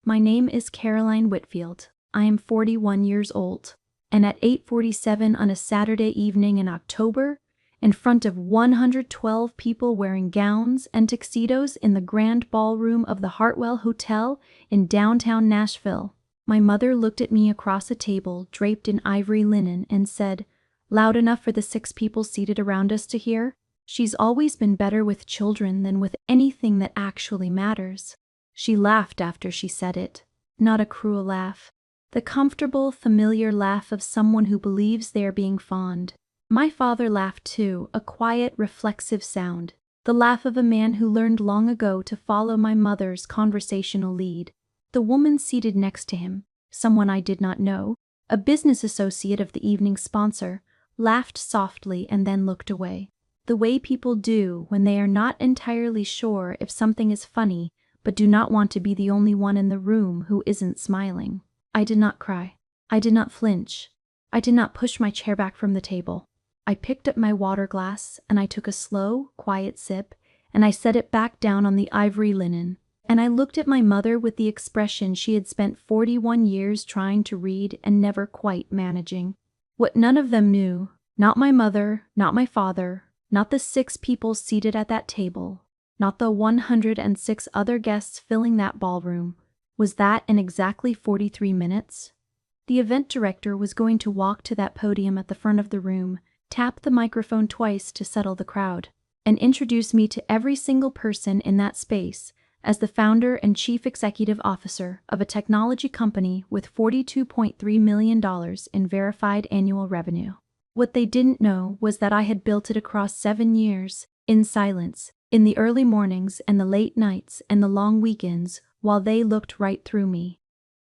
My name is Caroline Whitfield. I am 41 years old. And at 8:47 on a Saturday evening in October, in front of 112 people wearing gowns and tuxedos in the grand ballroom of the Hartwell Hotel in downtown Nashville, my mother looked at me across a table draped in ivory linen and said, loud enough for the 6 people seated around us to hear, "She's always been better with children than with anything that actually matters." She laughed after she said it. Not a cruel laugh. The comfortable, familiar laugh of someone who believes they are being fond. My father laughed too, a quiet, reflexive sound. The laugh of a man who learned long ago to follow my mother's conversational lead. The woman seated next to him, someone I did not know, a business associate of the evening's sponsor, laughed softly and then looked away. The way people do when they are not entirely sure if something is funny, but do not want to be the only one in the room who isn't smiling. I did not cry. I did not flinch. I did not push my chair back from the table. I picked up my water glass, and I took a slow, quiet sip, and I set it back down on the ivory linen, and I looked at my mother with the expression she had spent 41 years trying to read and never quite managing. What none of them knew, not my mother, not my father, not the 6 people seated at that table, not the 106 other guests filling that ballroom, was that in exactly 43 minutes, the event director was going to walk to that podium at the front of the room, tap the microphone twice to settle the crowd, and introduce me to every single person in that space as the founder and chief executive officer of a technology company with $42.3 million in verified annual revenue. What they didn't know was that I had built it across 7 years, in silence, in the early mornings and the late nights and the long weekends, while they looked right through me.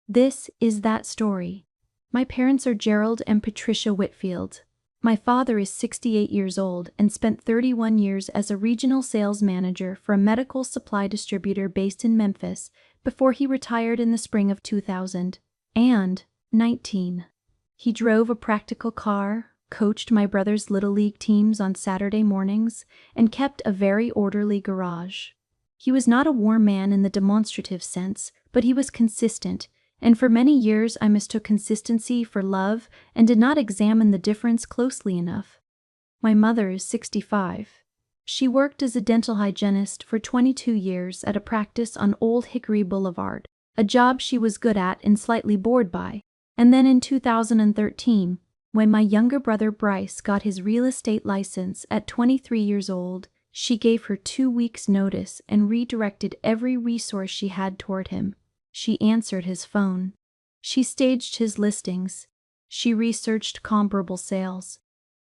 This is that story. My parents are Gerald and Patricia Whitfield. My father is 68 years old and spent 31 years as a regional sales manager for a medical supply distributor based in Memphis before he retired in the spring of 2019. He drove a practical car, coached my brother's Little League teams on Saturday mornings, and kept a very orderly garage. He was not a warm man in the demonstrative sense, but he was consistent, and for many years I mistook consistency for love and did not examine the difference closely enough. My mother is 65. She worked as a dental hygienist for 22 years at a practice on Old Hickory Boulevard, a job she was good at and slightly bored by, and then in 2013, when my younger brother Bryce got his real estate license at 23 years old, she gave her 2 weeks' notice and redirected every resource she had toward him. She answered his phone. She staged his listings. She researched comparable sales.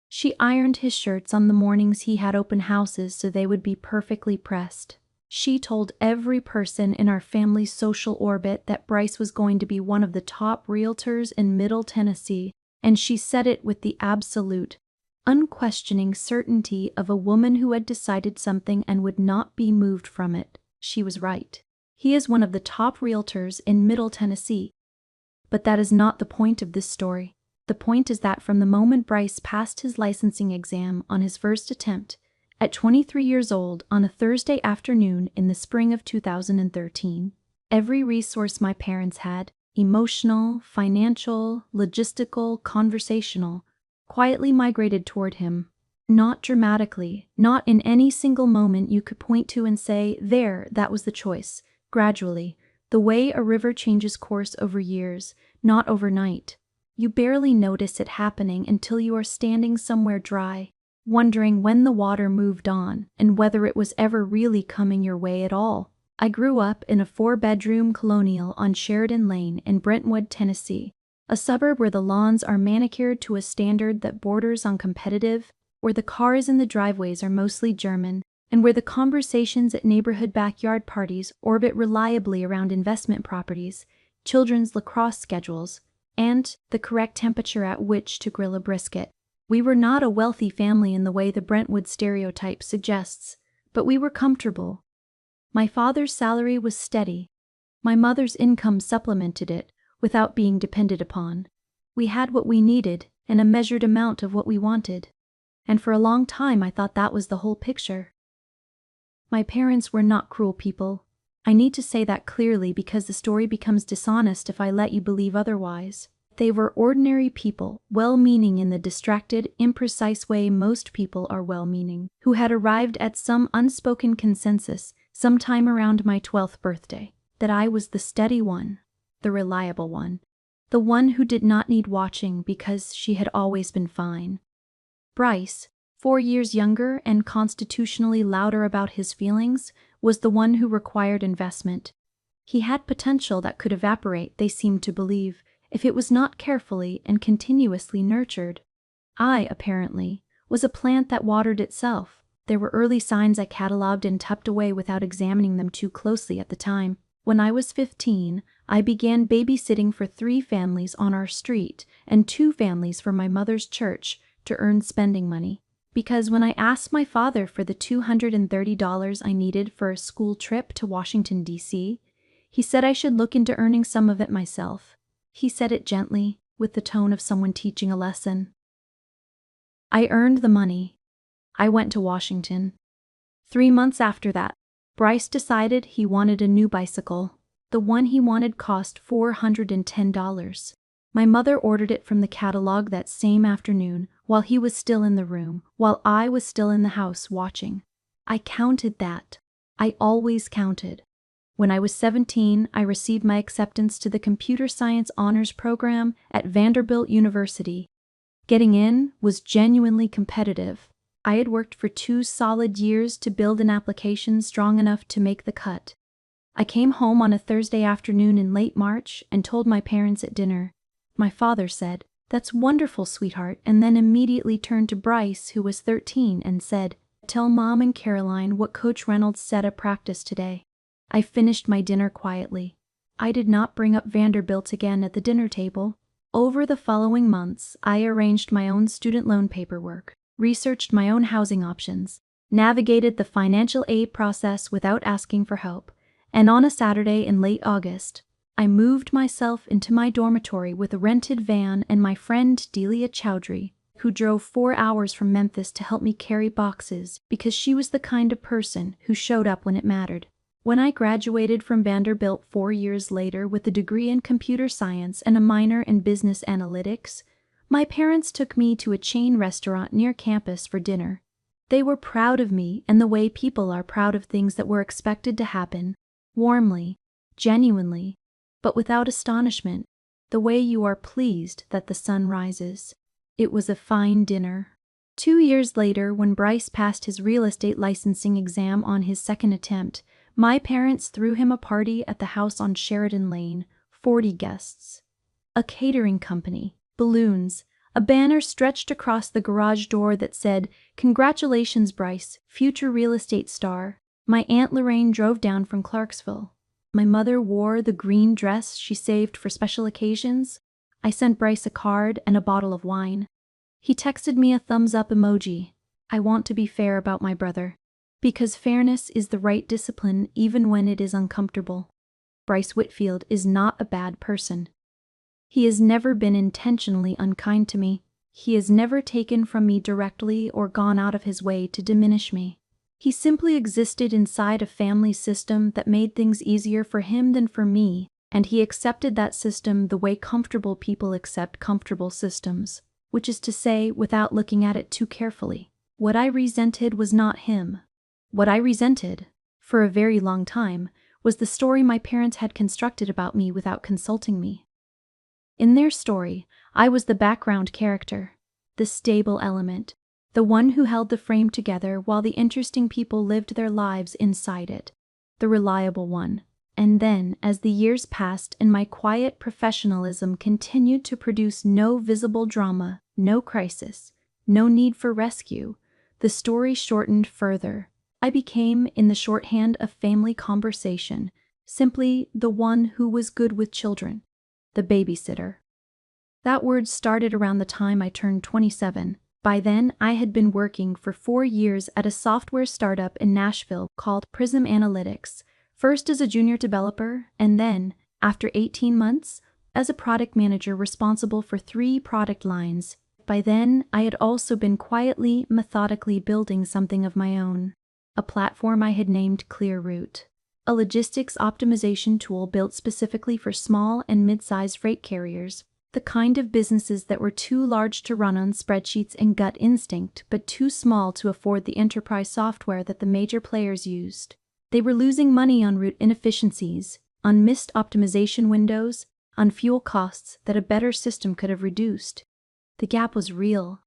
She ironed his shirts on the mornings he had open houses so they would be perfectly pressed. She told every person in our family's social orbit that Bryce was going to be one of the top realtors in Middle Tennessee, and she said it with the absolute, unquestioning certainty of a woman who had decided something and would not be moved from it. She was right. He is one of the top realtors in Middle Tennessee. But that is not the point of this story. The point is that from the moment Bryce passed his licensing exam on his first attempt, at 23 years old on a Thursday afternoon in the spring of 2013, every resource my parents had, emotional, financial, logistical, conversational, quietly migrated toward him. Not dramatically, not in any single moment you could point to and say, there, that was the choice. Gradually, the way a river changes course over years, not overnight. You barely notice it happening until you are standing somewhere dry, wondering when the water moved on and whether it was ever really coming your way at all. I grew up in a 4-bedroom colonial on Sheridan Lane in Brentwood, Tennessee, a suburb where the lawns are manicured to a standard that borders on competitive, where the cars in the driveways are mostly German, and where the conversations at neighborhood backyard parties orbit reliably around investment properties, children's lacrosse schedules, and the correct temperature at which to grill a brisket. We were not a wealthy family in the way the Brentwood stereotype suggests, but we were comfortable. My father's salary was steady. My mother's income supplemented it, without being depended upon. We had what we needed and a measured amount of what we wanted. And for a long time I thought that was the whole picture. My parents were not cruel people. I need to say that clearly because the story becomes dishonest if I let you believe otherwise. They were ordinary people, well-meaning in the distracted, imprecise way most people are well-meaning, who had arrived at some unspoken consensus sometime around my 12th birthday, that I was the steady one, the reliable one, the one who did not need watching because she had always been fine. Bryce, 4 years younger and constitutionally louder about his feelings, was the one who required investment. He had potential that could evaporate, they seemed to believe, if it was not carefully and continuously nurtured. I, apparently, was a plant that watered itself. There were early signs I catalogued and tucked away without examining them too closely at the time. When I was 15, I began babysitting for 3 families on our street and 2 families for my mother's church to earn spending money. Because when I asked my father for the $230 I needed for a school trip to Washington, D.C., he said I should look into earning some of it myself. He said it gently, with the tone of someone teaching a lesson. I earned the money. I went to Washington. 3 months after that, Bryce decided he wanted a new bicycle. The one he wanted cost $410. My mother ordered it from the catalog that same afternoon, while he was still in the room, while I was still in the house watching. I counted that. I always counted. When I was 17, I received my acceptance to the Computer Science Honors Program at Vanderbilt University. Getting in was genuinely competitive. I had worked for 2 solid years to build an application strong enough to make the cut. I came home on a Thursday afternoon in late March and told my parents at dinner. My father said, "That's wonderful, sweetheart," and then immediately turned to Bryce, who was 13, and said, "Tell Mom and Caroline what Coach Reynolds said at practice today." I finished my dinner quietly. I did not bring up Vanderbilt again at the dinner table. Over the following months, I arranged my own student loan paperwork, researched my own housing options, navigated the financial aid process without asking for help, and on a Saturday in late August, I moved myself into my dormitory with a rented van and my friend Delia Chowdhury, who drove 4 hours from Memphis to help me carry boxes because she was the kind of person who showed up when it mattered. When I graduated from Vanderbilt 4 years later with a degree in computer science and a minor in business analytics, my parents took me to a chain restaurant near campus for dinner. They were proud of me in the way people are proud of things that were expected to happen, warmly, genuinely, but without astonishment, the way you are pleased that the sun rises. It was a fine dinner. 2 years later, when Bryce passed his real estate licensing exam on his second attempt, my parents threw him a party at the house on Sheridan Lane, 40 guests. A catering company, balloons, a banner stretched across the garage door that said, "Congratulations, Bryce, future real estate star." My Aunt Lorraine drove down from Clarksville. My mother wore the green dress she saved for special occasions. I sent Bryce a card and a bottle of wine. He texted me a thumbs-up emoji. I want to be fair about my brother. Because fairness is the right discipline even when it is uncomfortable. Bryce Whitfield is not a bad person. He has never been intentionally unkind to me. He has never taken from me directly or gone out of his way to diminish me. He simply existed inside a family system that made things easier for him than for me, and he accepted that system the way comfortable people accept comfortable systems, which is to say, without looking at it too carefully. What I resented was not him. What I resented, for a very long time, was the story my parents had constructed about me without consulting me. In their story, I was the background character, the stable element, the one who held the frame together while the interesting people lived their lives inside it, the reliable one. And then, as the years passed and my quiet professionalism continued to produce no visible drama, no crisis, no need for rescue, the story shortened further. I became, in the shorthand of family conversation, simply the one who was good with children, the babysitter. That word started around the time I turned 27. By then, I had been working for 4 years at a software startup in Nashville called Prism Analytics, first as a junior developer, and then, after 18 months, as a product manager responsible for 3 product lines. By then, I had also been quietly, methodically building something of my own. A platform I had named ClearRoute. a logistics optimization tool built specifically for small and mid-sized freight carriers, the kind of businesses that were too large to run on spreadsheets and gut instinct, but too small to afford the enterprise software that the major players used. They were losing money on route inefficiencies, on missed optimization windows, on fuel costs that a better system could have reduced. The gap was real.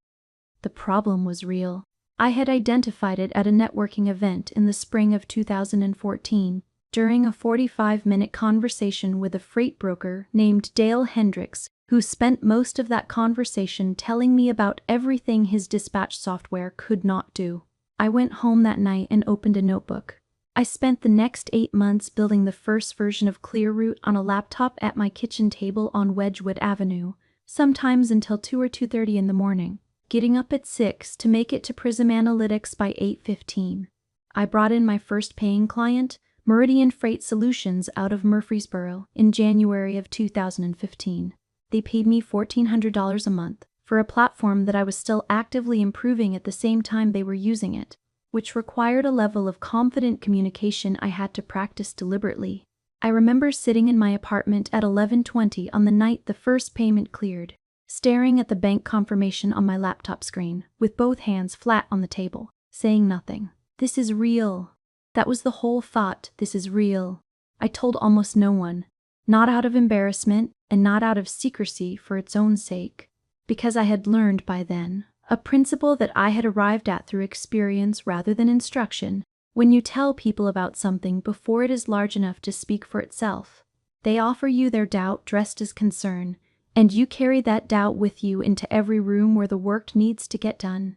The problem was real. I had identified it at a networking event in the spring of 2014, during a 45-minute conversation with a freight broker named Dale Hendricks, who spent most of that conversation telling me about everything his dispatch software could not do. I went home that night and opened a notebook. I spent the next 8 months building the first version of ClearRoute on a laptop at my kitchen table on Wedgwood Avenue, sometimes until 2 or 2:30 in the morning, getting up at 6 to make it to Prism Analytics by 8:15. I brought in my first paying client, Meridian Freight Solutions, out of Murfreesboro, in January of 2015. They paid me $1,400 a month for a platform that I was still actively improving at the same time they were using it, which required a level of confident communication I had to practice deliberately. I remember sitting in my apartment at 11:20 on the night the first payment cleared, staring at the bank confirmation on my laptop screen, with both hands flat on the table, saying nothing. This is real. That was the whole thought. This is real. I told almost no one, not out of embarrassment and not out of secrecy for its own sake, because I had learned by then a principle that I had arrived at through experience rather than instruction. When you tell people about something before it is large enough to speak for itself, they offer you their doubt dressed as concern, and you carry that doubt with you into every room where the work needs to get done.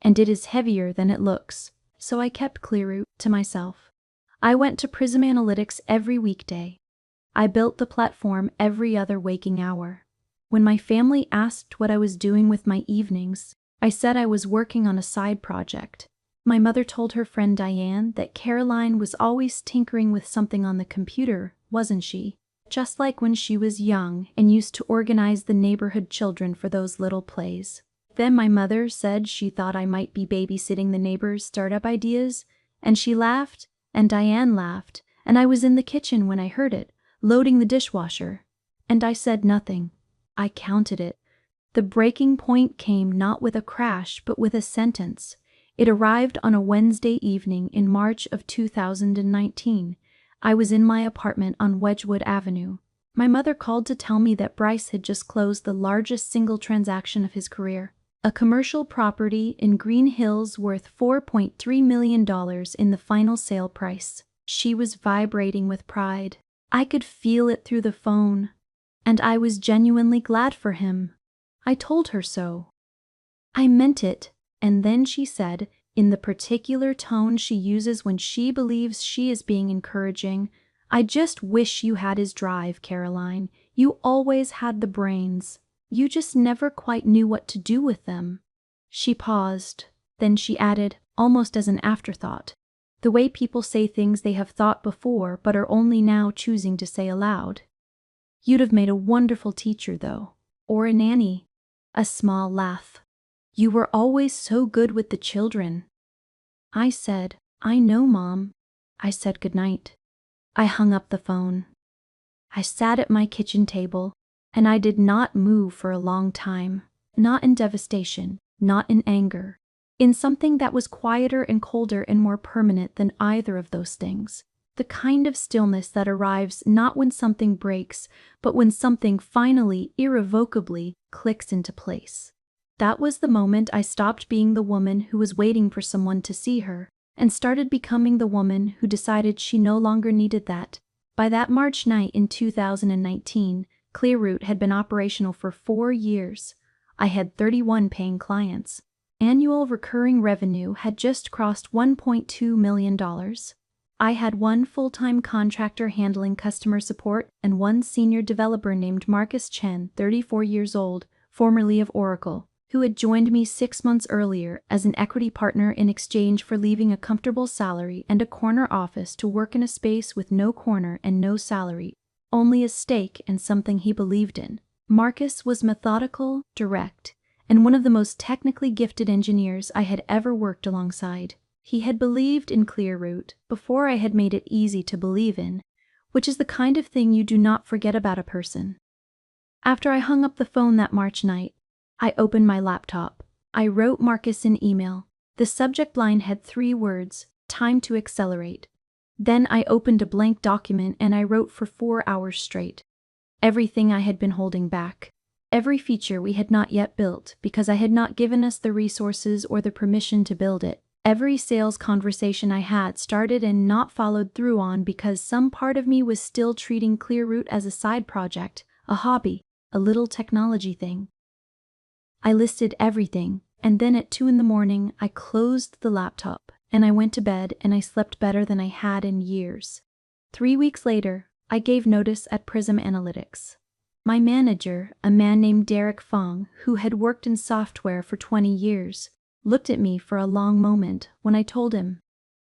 And it is heavier than it looks. So I kept ClearRoute to myself. I went to Prism Analytics every weekday. I built the platform every other waking hour. When my family asked what I was doing with my evenings, I said I was working on a side project. My mother told her friend Diane that Caroline was always tinkering with something on the computer, wasn't she? Just like when she was young and used to organize the neighborhood children for those little plays. Then my mother said she thought I might be babysitting the neighbors' startup ideas, and she laughed, and Diane laughed, and I was in the kitchen when I heard it, loading the dishwasher. And I said nothing. I counted it. The breaking point came not with a crash, but with a sentence. It arrived on a Wednesday evening in March of 2019. I was in my apartment on Wedgwood Avenue. My mother called to tell me that Bryce had just closed the largest single transaction of his career. A commercial property in Green Hills worth $4.3 million in the final sale price. She was vibrating with pride. I could feel it through the phone. And I was genuinely glad for him. I told her so. I meant it, and then she said, in the particular tone she uses when she believes she is being encouraging, "I just wish you had his drive, Caroline. You always had the brains. You just never quite knew what to do with them." She paused. Then she added, almost as an afterthought, the way people say things they have thought before but are only now choosing to say aloud. "You'd have made a wonderful teacher, though. Or a nanny." A small laugh. "You were always so good with the children." I said, "I know, Mom." I said goodnight. I hung up the phone. I sat at my kitchen table, and I did not move for a long time. Not in devastation, not in anger. In something that was quieter and colder and more permanent than either of those things. The kind of stillness that arrives not when something breaks, but when something finally, irrevocably, clicks into place. That was the moment I stopped being the woman who was waiting for someone to see her, and started becoming the woman who decided she no longer needed that. By that March night in 2019, ClearRoute had been operational for 4 years. I had 31 paying clients. Annual recurring revenue had just crossed $1.2 million. I had one full-time contractor handling customer support and one senior developer named Marcus Chen, 34 years old, formerly of Oracle, who had joined me 6 months earlier as an equity partner in exchange for leaving a comfortable salary and a corner office to work in a space with no corner and no salary, only a stake and something he believed in. Marcus was methodical, direct, and one of the most technically gifted engineers I had ever worked alongside. He had believed in Clearroot before I had made it easy to believe in, which is the kind of thing you do not forget about a person. After I hung up the phone that March night, I opened my laptop. I wrote Marcus an email. The subject line had 3 words, time to accelerate. Then I opened a blank document and I wrote for 4 hours straight. Everything I had been holding back. Every feature we had not yet built because I had not given us the resources or the permission to build it. Every sales conversation I had started and not followed through on because some part of me was still treating Clearroot as a side project, a hobby, a little technology thing. I listed everything, and then at 2 a.m, I closed the laptop, and I went to bed and I slept better than I had in years. 3 weeks later, I gave notice at Prism Analytics. My manager, a man named Derek Fong, who had worked in software for 20 years, looked at me for a long moment when I told him.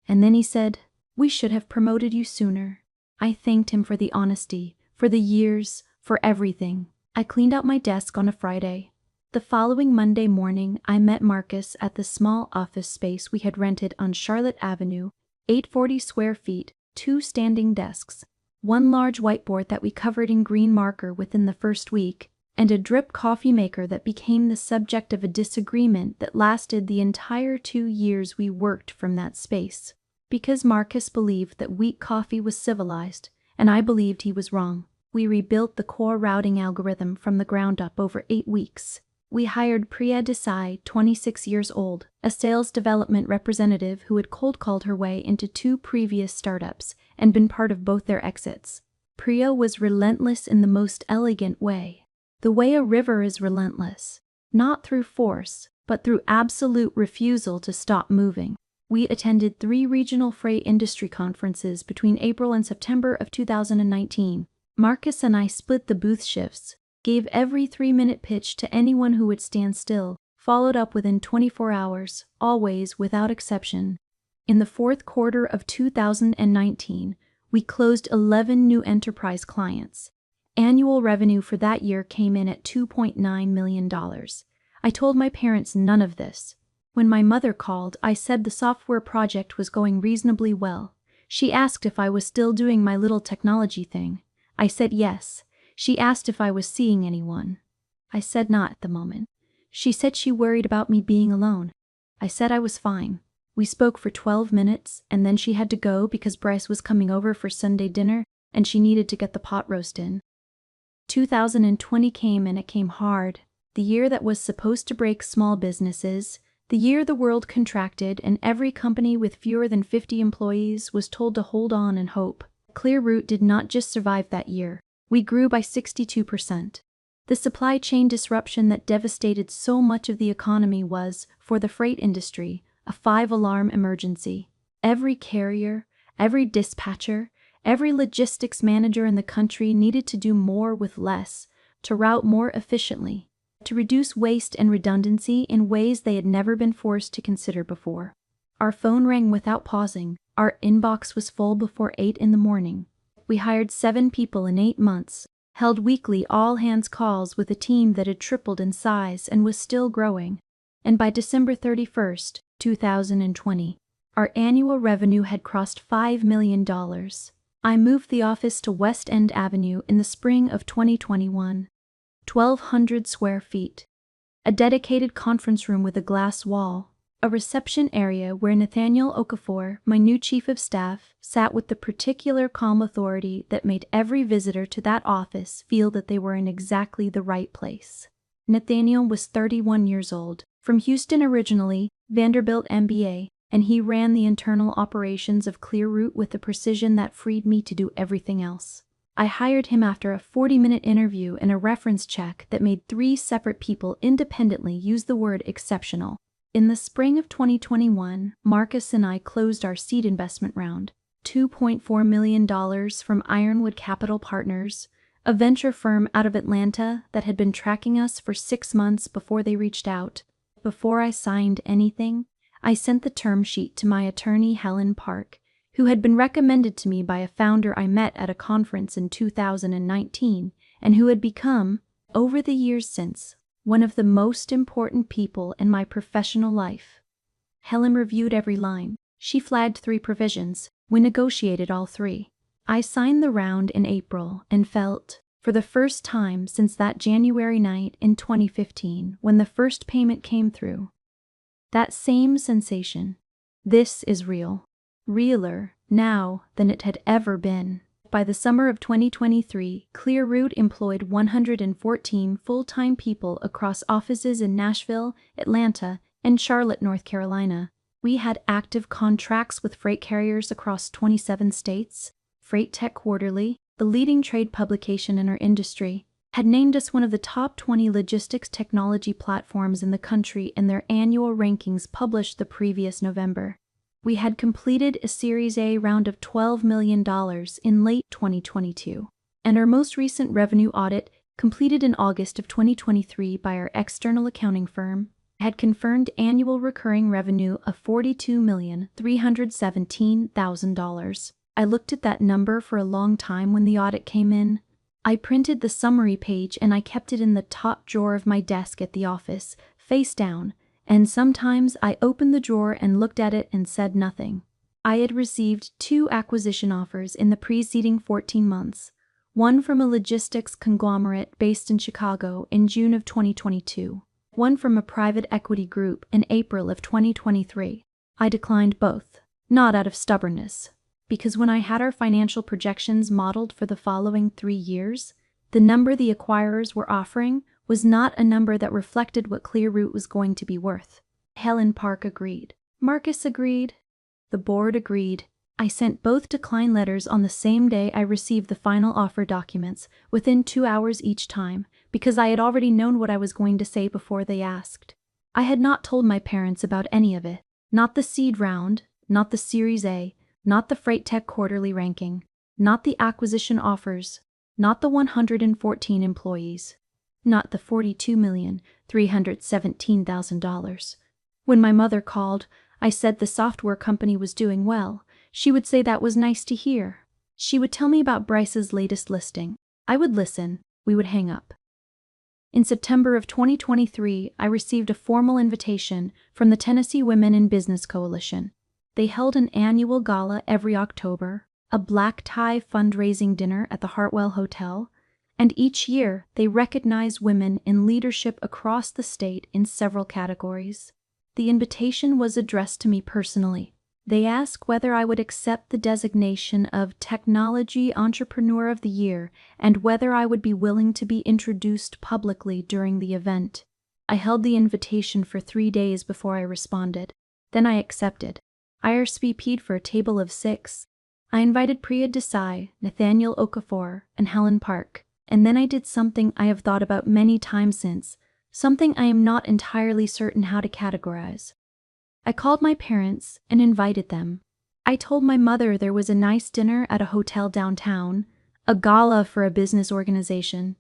And then he said, "We should have promoted you sooner." I thanked him for the honesty, for the years, for everything. I cleaned out my desk on a Friday. The following Monday morning, I met Marcus at the small office space we had rented on Charlotte Avenue, 840 square feet, 2 standing desks, 1 large whiteboard that we covered in green marker within the first week, and a drip coffee maker that became the subject of a disagreement that lasted the entire 2 years we worked from that space. Because Marcus believed that weak coffee was civilized, and I believed he was wrong, we rebuilt the core routing algorithm from the ground up over 8 weeks. We hired Priya Desai, 26 years old, a sales development representative who had cold called her way into 2 previous startups and been part of both their exits. Priya was relentless in the most elegant way. The way a river is relentless, not through force, but through absolute refusal to stop moving. We attended 3 regional freight industry conferences between April and September of 2019. Marcus and I split the booth shifts, gave every 3-minute pitch to anyone who would stand still, followed up within 24 hours, always without exception. In the 4th quarter of 2019, we closed 11 new enterprise clients. Annual revenue for that year came in at $2.9 million. I told my parents none of this. When my mother called, I said the software project was going reasonably well. She asked if I was still doing my little technology thing. I said yes. She asked if I was seeing anyone. I said not at the moment. She said she worried about me being alone. I said I was fine. We spoke for 12 minutes, and then she had to go because Bryce was coming over for Sunday dinner, and she needed to get the pot roast in. 2020 came, and it came hard. The year that was supposed to break small businesses, the year the world contracted and every company with fewer than 50 employees was told to hold on and hope. Clearroot did not just survive that year. We grew by 62%. The supply chain disruption that devastated so much of the economy was, for the freight industry, a 5-alarm emergency. Every carrier, every dispatcher, every logistics manager in the country needed to do more with less, to route more efficiently, to reduce waste and redundancy in ways they had never been forced to consider before. Our phone rang without pausing. Our inbox was full before 8 a.m. We hired 7 people in 8 months, held weekly all-hands calls with a team that had tripled in size and was still growing. And by December 31st, 2020, our annual revenue had crossed $5 million. I moved the office to West End Avenue in the spring of 2021. 1,200 square feet. A dedicated conference room with a glass wall. A reception area where Nathaniel Okafor, my new chief of staff, sat with the particular calm authority that made every visitor to that office feel that they were in exactly the right place. Nathaniel was 31 years old, from Houston originally, Vanderbilt MBA, and he ran the internal operations of Clearroot with the precision that freed me to do everything else. I hired him after a 40-minute interview and a reference check that made 3 separate people independently use the word exceptional. In the spring of 2021, Marcus and I closed our seed investment round, $2.4 million from Ironwood Capital Partners, a venture firm out of Atlanta that had been tracking us for 6 months before they reached out. Before I signed anything, I sent the term sheet to my attorney Helen Park, who had been recommended to me by a founder I met at a conference in 2019 and who had become, over the years since, one of the most important people in my professional life. Helen reviewed every line. She flagged 3 provisions. We negotiated all 3. I signed the round in April and felt, for the first time since that January night in 2015 when the first payment came through, that same sensation. This is real. Realer now than it had ever been. By the summer of 2023, Clearroot employed 114 full-time people across offices in Nashville, Atlanta, and Charlotte, North Carolina. We had active contracts with freight carriers across 27 states. Freight Tech Quarterly, the leading trade publication in our industry, had named us one of the top 20 logistics technology platforms in the country in their annual rankings published the previous November. We had completed a Series A round of $12 million in late 2022, and our most recent revenue audit, completed in August of 2023 by our external accounting firm, had confirmed annual recurring revenue of $42,317,000. I looked at that number for a long time when the audit came in. I printed the summary page and I kept it in the top drawer of my desk at the office, face down, and sometimes I opened the drawer and looked at it and said nothing. I had received 2 acquisition offers in the preceding 14 months, one from a logistics conglomerate based in Chicago in June of 2022, one from a private equity group in April of 2023. I declined both, not out of stubbornness, because when I had our financial projections modeled for the following 3 years, the number the acquirers were offering was not a number that reflected what Clearroot was going to be worth. Helen Park agreed. Marcus agreed. The board agreed. I sent both decline letters on the same day I received the final offer documents, within 2 hours each time, because I had already known what I was going to say before they asked. I had not told my parents about any of it, not the seed round, not the Series A, not the Freight Tech Quarterly ranking, not the acquisition offers, not the 114 employees, not the $42,317,000. When my mother called, I said the software company was doing well. She would say that was nice to hear. She would tell me about Bryce's latest listing. I would listen. We would hang up. In September of 2023, I received a formal invitation from the Tennessee Women in Business Coalition. They held an annual gala every October, a black tie fundraising dinner at the Hartwell Hotel, and each year they recognize women in leadership across the state in several categories. The invitation was addressed to me personally. They asked whether I would accept the designation of Technology Entrepreneur of the Year and whether I would be willing to be introduced publicly during the event. I held the invitation for 3 days before I responded. Then I accepted. I RSVP'd for a table of 6. I invited Priya Desai, Nathaniel Okafor, and Helen Park. And then I did something I have thought about many times since, something I am not entirely certain how to categorize. I called my parents and invited them. I told my mother there was a nice dinner at a hotel downtown, a gala for a business organization,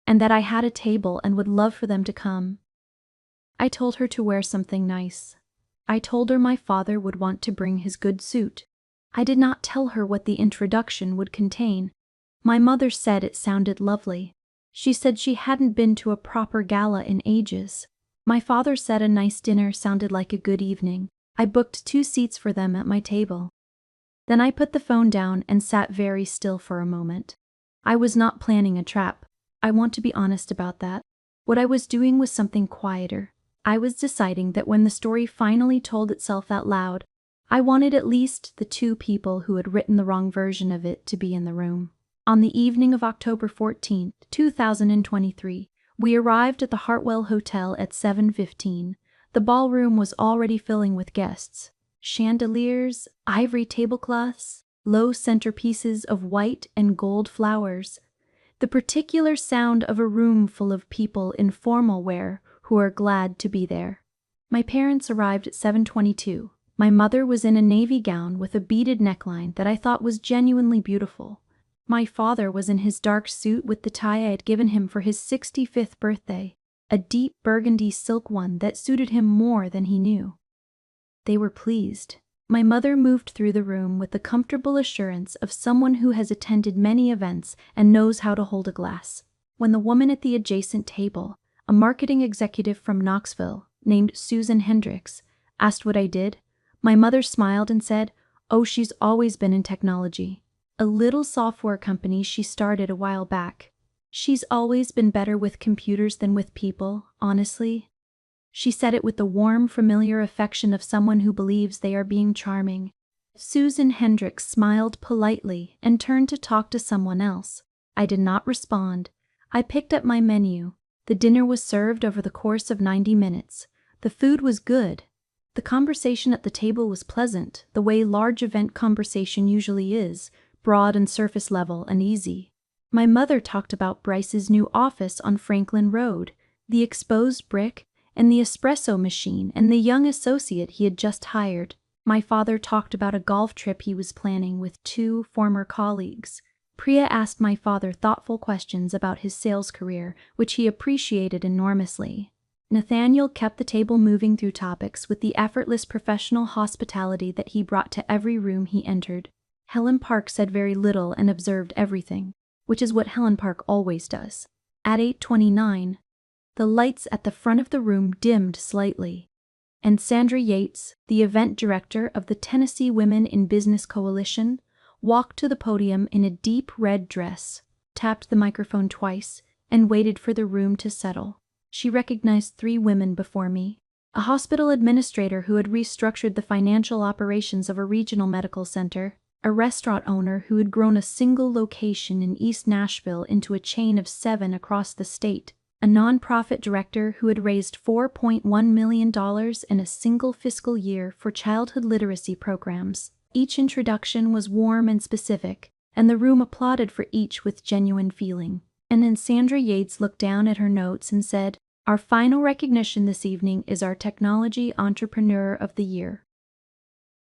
and that I had a table and would love for them to come. I told her to wear something nice. I told her my father would want to bring his good suit. I did not tell her what the introduction would contain. My mother said it sounded lovely. She said she hadn't been to a proper gala in ages. My father said a nice dinner sounded like a good evening. I booked 2 seats for them at my table. Then I put the phone down and sat very still for a moment. I was not planning a trap. I want to be honest about that. What I was doing was something quieter. I was deciding that when the story finally told itself out loud, I wanted at least the 2 people who had written the wrong version of it to be in the room. On the evening of October 14, 2023, we arrived at the Hartwell Hotel at 7:15. The ballroom was already filling with guests. Chandeliers, ivory tablecloths, low centerpieces of white and gold flowers. The particular sound of a room full of people in formal wear who are glad to be there. My parents arrived at 7:22. My mother was in a navy gown with a beaded neckline that I thought was genuinely beautiful. My father was in his dark suit with the tie I had given him for his 65th birthday, a deep burgundy silk one that suited him more than he knew. They were pleased. My mother moved through the room with the comfortable assurance of someone who has attended many events and knows how to hold a glass. When the woman at the adjacent table, a marketing executive from Knoxville, named Susan Hendricks, asked what I did, My mother smiled and said, "Oh, she's always been in technology. A little software company she started a while back. She's always been better with computers than with people, honestly." She said it with the warm, familiar affection of someone who believes they are being charming. Susan Hendricks smiled politely and turned to talk to someone else. I did not respond. I picked up my menu. The dinner was served over the course of 90 minutes. The food was good. The conversation at the table was pleasant, the way large event conversation usually is, broad and surface level and easy. My mother talked about Bryce's new office on Franklin Road, the exposed brick, and the espresso machine, and the young associate he had just hired. My father talked about a golf trip he was planning with 2 former colleagues. Priya asked my father thoughtful questions about his sales career, which he appreciated enormously. Nathaniel kept the table moving through topics with the effortless professional hospitality that he brought to every room he entered. Helen Park said very little and observed everything, which is what Helen Park always does. At 8:29, the lights at the front of the room dimmed slightly, and Sandra Yates, the event director of the Tennessee Women in Business Coalition, walked to the podium in a deep red dress, tapped the microphone twice, and waited for the room to settle. She recognized 3 women before me: a hospital administrator who had restructured the financial operations of a regional medical center, a restaurant owner who had grown a single location in East Nashville into a chain of 7 across the state, a nonprofit director who had raised $4.1 million in a single fiscal year for childhood literacy programs. Each introduction was warm and specific, and the room applauded for each with genuine feeling. And then Sandra Yates looked down at her notes and said, "Our final recognition this evening is our Technology Entrepreneur of the Year."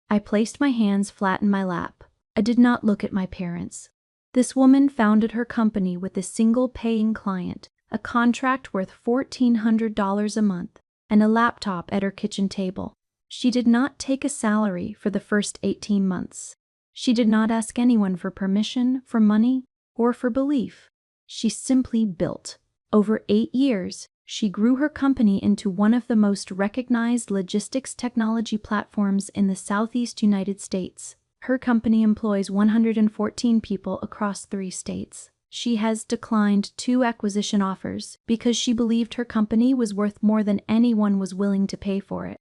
I placed my hands flat in my lap. I did not look at my parents. This woman founded her company with a single paying client, a contract worth $1,400 a month, and a laptop at her kitchen table. She did not take a salary for the first 18 months. She did not ask anyone for permission, for money, or for belief. She simply built. Over 8 years, she grew her company into one of the most recognized logistics technology platforms in the Southeast United States. Her company employs 114 people across 3 states. She has declined 2 acquisition offers because she believed her company was worth more than anyone was willing to pay for it.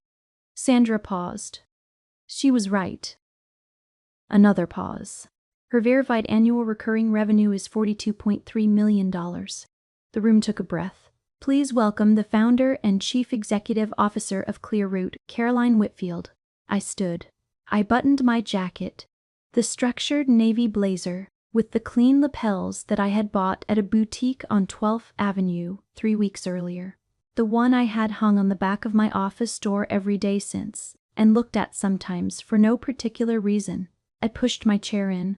Sandra paused. She was right. Another pause. Her verified annual recurring revenue is $42.3 million. The room took a breath. Please welcome the founder and chief executive officer of Clearroot, Caroline Whitfield. I stood. I buttoned my jacket, the structured navy blazer with the clean lapels that I had bought at a boutique on 12th Avenue 3 weeks earlier. The one I had hung on the back of my office door every day since, and looked at sometimes for no particular reason. I pushed my chair in.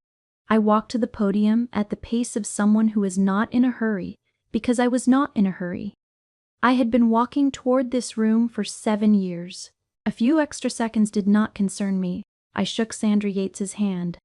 I walked to the podium at the pace of someone who is not in a hurry, because I was not in a hurry. I had been walking toward this room for 7 years. A few extra seconds did not concern me. I shook Sandra Yates's hand.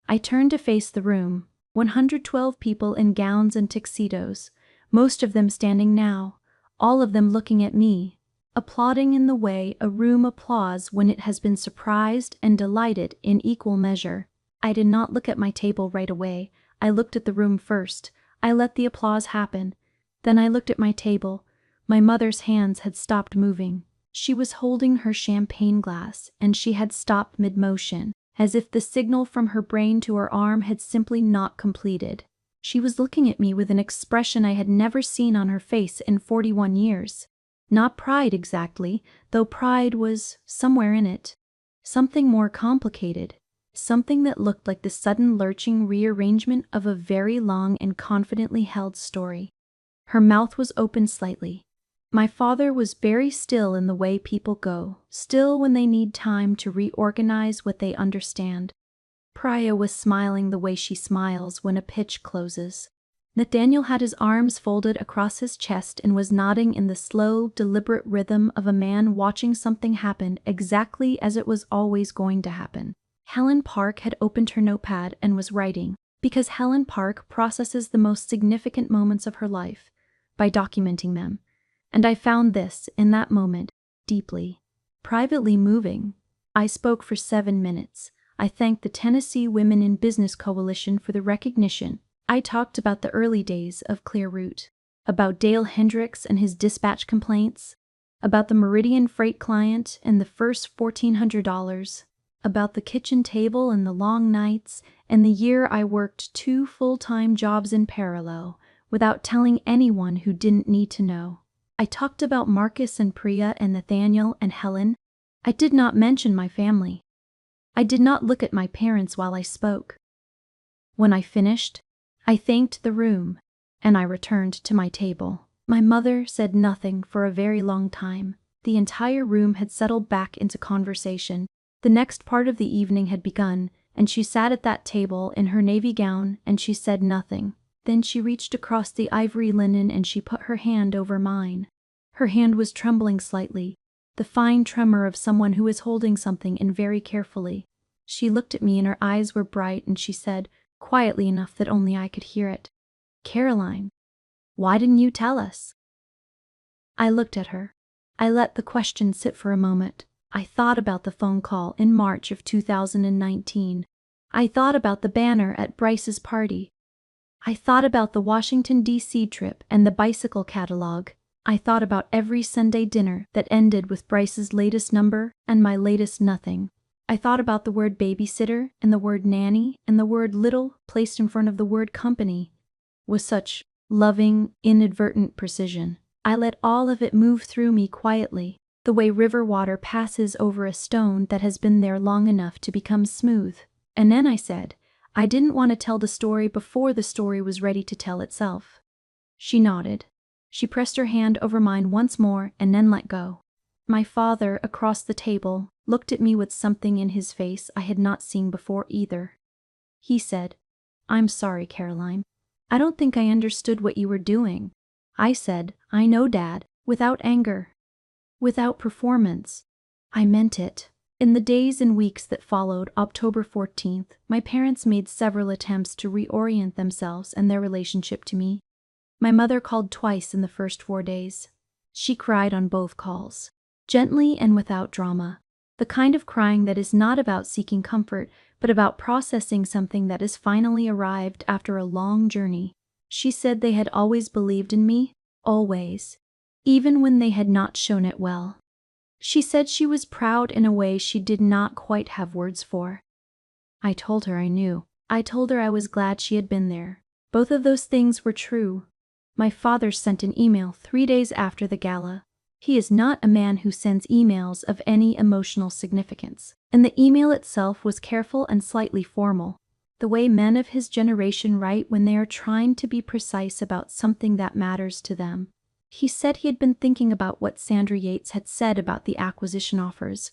I turned to face the room, 112 people in gowns and tuxedos, most of them standing now, all of them looking at me, applauding in the way a room applauds when it has been surprised and delighted in equal measure. I did not look at my table right away. I looked at the room first. I let the applause happen. Then I looked at my table. My mother's hands had stopped moving. She was holding her champagne glass, and she had stopped mid-motion, as if the signal from her brain to her arm had simply not completed. She was looking at me with an expression I had never seen on her face in 41 years. Not pride exactly, though pride was somewhere in it. Something more complicated. Something that looked like the sudden lurching rearrangement of a very long and confidently held story. Her mouth was open slightly. My father was very still in the way people go, still when they need time to reorganize what they understand. Priya was smiling the way she smiles when a pitch closes. Nathaniel had his arms folded across his chest and was nodding in the slow, deliberate rhythm of a man watching something happen exactly as it was always going to happen. Helen Park had opened her notepad and was writing, because Helen Park processes the most significant moments of her life by documenting them. And I found this, in that moment, deeply, privately moving. I spoke for 7 minutes. I thanked the Tennessee Women in Business Coalition for the recognition. I talked about the early days of Clearroute, about Dale Hendricks and his dispatch complaints, about the Meridian Freight client and the first $1,400, about the kitchen table and the long nights, and the year I worked 2 full-time jobs in parallel, without telling anyone who didn't need to know. I talked about Marcus and Priya and Nathaniel and Helen. I did not mention my family. I did not look at my parents while I spoke. When I finished, I thanked the room, and I returned to my table. My mother said nothing for a very long time. The entire room had settled back into conversation. The next part of the evening had begun, and she sat at that table in her navy gown, and she said nothing. Then she reached across the ivory linen and she put her hand over mine. Her hand was trembling slightly, the fine tremor of someone who is holding something in very carefully. She looked at me and her eyes were bright, and she said, quietly enough that only I could hear it, "Caroline, why didn't you tell us?" I looked at her. I let the question sit for a moment. I thought about the phone call in March of 2019. I thought about the banner at Bryce's party. I thought about the Washington, D.C. trip and the bicycle catalog. I thought about every Sunday dinner that ended with Bryce's latest number and my latest nothing. I thought about the word babysitter and the word nanny and the word little placed in front of the word company with such loving, inadvertent precision. I let all of it move through me quietly, the way river water passes over a stone that has been there long enough to become smooth. And then I said, I didn't want to tell the story before the story was ready to tell itself. She nodded. She pressed her hand over mine once more and then let go. My father, across the table, looked at me with something in his face I had not seen before either. He said, "I'm sorry, Caroline. I don't think I understood what you were doing." I said, "I know, Dad," without anger, without performance. I meant it. In the days and weeks that followed October 14th, my parents made several attempts to reorient themselves and their relationship to me. My mother called twice in the first 4 days. She cried on both calls, gently and without drama, the kind of crying that is not about seeking comfort, but about processing something that has finally arrived after a long journey. She said they had always believed in me, always, even when they had not shown it well. She said she was proud in a way she did not quite have words for. I told her I knew. I told her I was glad she had been there. Both of those things were true. My father sent an email 3 days after the gala. He is not a man who sends emails of any emotional significance, and the email itself was careful and slightly formal, the way men of his generation write when they are trying to be precise about something that matters to them. He said he had been thinking about what Sandra Yates had said about the acquisition offers.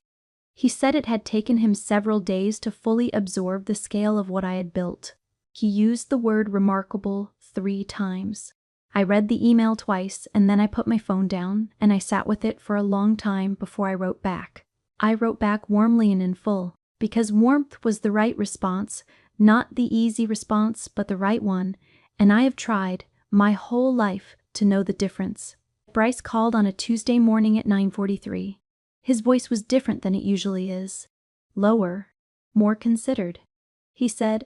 He said it had taken him several days to fully absorb the scale of what I had built. He used the word remarkable 3 times. I read the email twice, and then I put my phone down, and I sat with it for a long time before I wrote back. I wrote back warmly and in full, because warmth was the right response, not the easy response, but the right one, and I have tried, my whole life, to know the difference. Bryce called on a Tuesday morning at 9:43. His voice was different than it usually is. Lower, more considered. He said,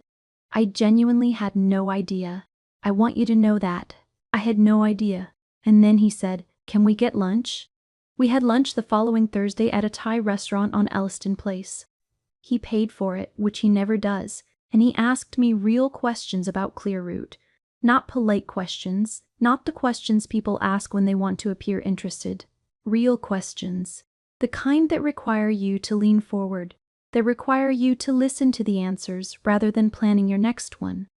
"I genuinely had no idea. I want you to know that. I had no idea." And then he said, "Can we get lunch?" We had lunch the following Thursday at a Thai restaurant on Elliston Place. He paid for it, which he never does, and he asked me real questions about Clearroute. Not polite questions, not the questions people ask when they want to appear interested. Real questions. The kind that require you to lean forward, that require you to listen to the answers rather than planning your next one.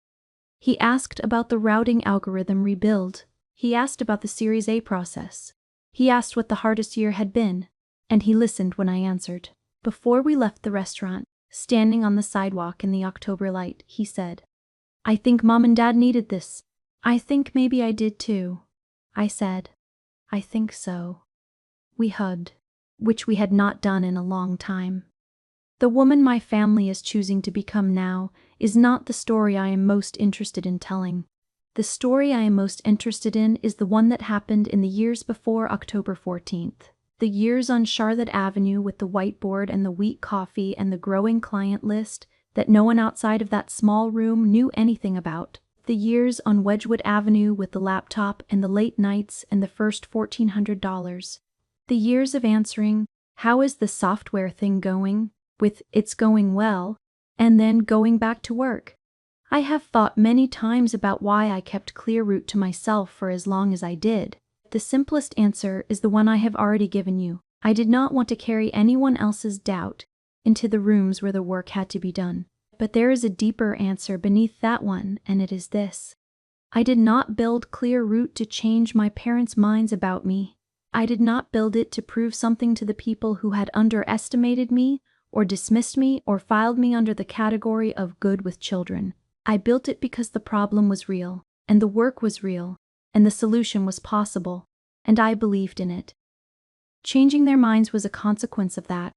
He asked about the routing algorithm rebuild. He asked about the Series A process. He asked what the hardest year had been, and he listened when I answered. Before we left the restaurant, standing on the sidewalk in the October light, he said, "I think Mom and Dad needed this. I think maybe I did too." I said, "I think so." We hugged, which we had not done in a long time. The woman my family is choosing to become now is not the story I am most interested in telling. The story I am most interested in is the one that happened in the years before October 14th. The years on Charlotte Avenue with the whiteboard and the weak coffee and the growing client list that no one outside of that small room knew anything about. The years on Wedgwood Avenue with the laptop and the late nights and the first $1,400. The years of answering, "How is the software thing going?" with "It's going well," and then going back to work. I have thought many times about why I kept Clearroot to myself for as long as I did. The simplest answer is the one I have already given you. I did not want to carry anyone else's doubt into the rooms where the work had to be done. But there is a deeper answer beneath that one, and it is this. I did not build Clearroot to change my parents' minds about me. I did not build it to prove something to the people who had underestimated me, or dismissed me, or filed me under the category of good with children. I built it because the problem was real, and the work was real, and the solution was possible, and I believed in it. Changing their minds was a consequence of that.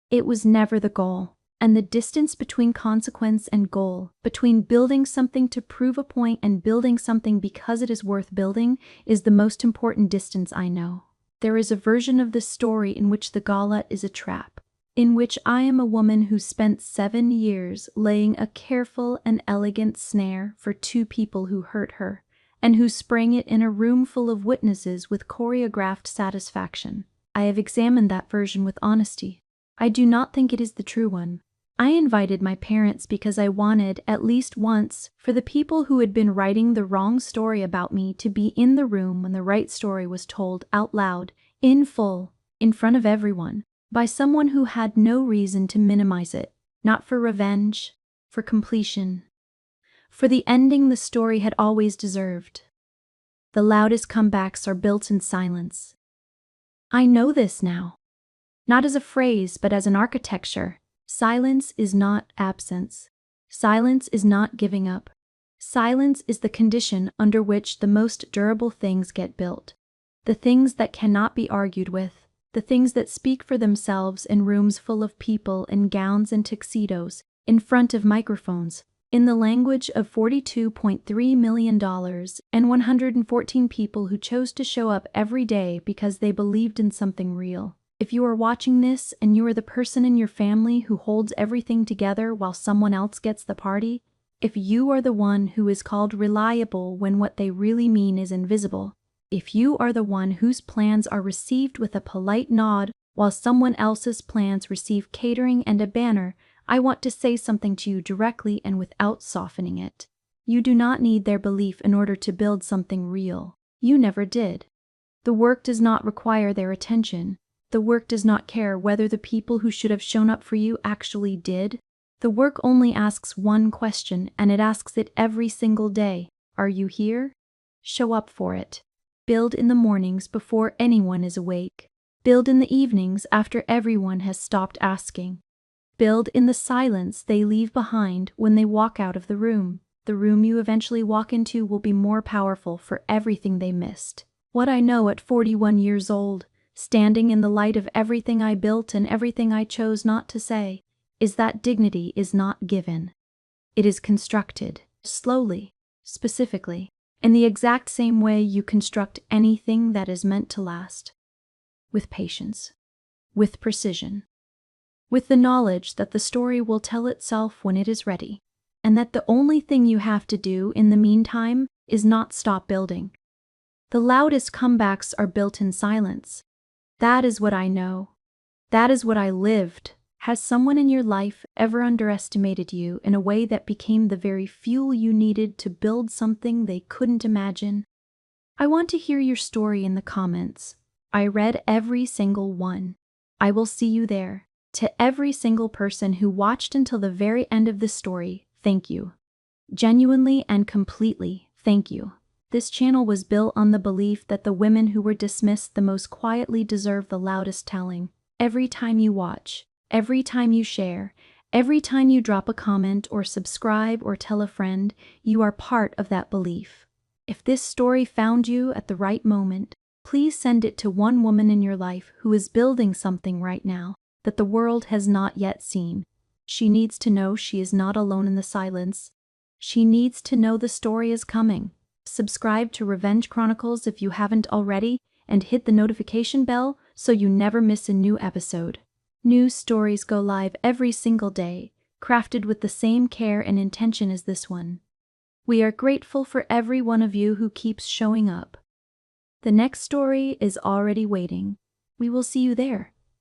It was never the goal. And the distance between consequence and goal, between building something to prove a point and building something because it is worth building, is the most important distance I know. There is a version of this story in which the Gala is a trap, in which I am a woman who spent 7 years laying a careful and elegant snare for 2 people who hurt her, and who sprang it in a room full of witnesses with choreographed satisfaction. I have examined that version with honesty. I do not think it is the true one. I invited my parents because I wanted, at least once, for the people who had been writing the wrong story about me to be in the room when the right story was told out loud, in full, in front of everyone, by someone who had no reason to minimize it, not for revenge, for completion, for the ending the story had always deserved. The loudest comebacks are built in silence. I know this now. Not as a phrase, but as an architecture. Silence is not absence. Silence is not giving up. Silence is the condition under which the most durable things get built. The things that cannot be argued with. The things that speak for themselves in rooms full of people in gowns and tuxedos, in front of microphones, in the language of $42.3 million and 114 people who chose to show up every day because they believed in something real. If you are watching this and you are the person in your family who holds everything together while someone else gets the party, if you are the one who is called reliable when what they really mean is invisible, if you are the one whose plans are received with a polite nod while someone else's plans receive catering and a banner, I want to say something to you directly and without softening it. You do not need their belief in order to build something real. You never did. The work does not require their attention. The work does not care whether the people who should have shown up for you actually did. The work only asks one question, and it asks it every single day. Are you here? Show up for it. Build in the mornings before anyone is awake. Build in the evenings after everyone has stopped asking. Build in the silence they leave behind when they walk out of the room. The room you eventually walk into will be more powerful for everything they missed. What I know at 41 years old, standing in the light of everything I built and everything I chose not to say, is that dignity is not given. It is constructed, slowly, specifically, in the exact same way you construct anything that is meant to last. With patience, with precision, with the knowledge that the story will tell itself when it is ready, and that the only thing you have to do in the meantime is not stop building. The loudest comebacks are built in silence. That is what I know. That is what I lived. Has someone in your life ever underestimated you in a way that became the very fuel you needed to build something they couldn't imagine? I want to hear your story in the comments. I read every single one. I will see you there. To every single person who watched until the very end of this story, thank you. Genuinely and completely, thank you. This channel was built on the belief that the women who were dismissed the most quietly deserve the loudest telling. Every time you watch, every time you share, every time you drop a comment or subscribe or tell a friend, you are part of that belief. If this story found you at the right moment, please send it to one woman in your life who is building something right now that the world has not yet seen. She needs to know she is not alone in the silence. She needs to know the story is coming. Subscribe to Revenge Chronicles if you haven't already, and hit the notification bell so you never miss a new episode. New stories go live every single day, crafted with the same care and intention as this one. We are grateful for every one of you who keeps showing up. The next story is already waiting. We will see you there.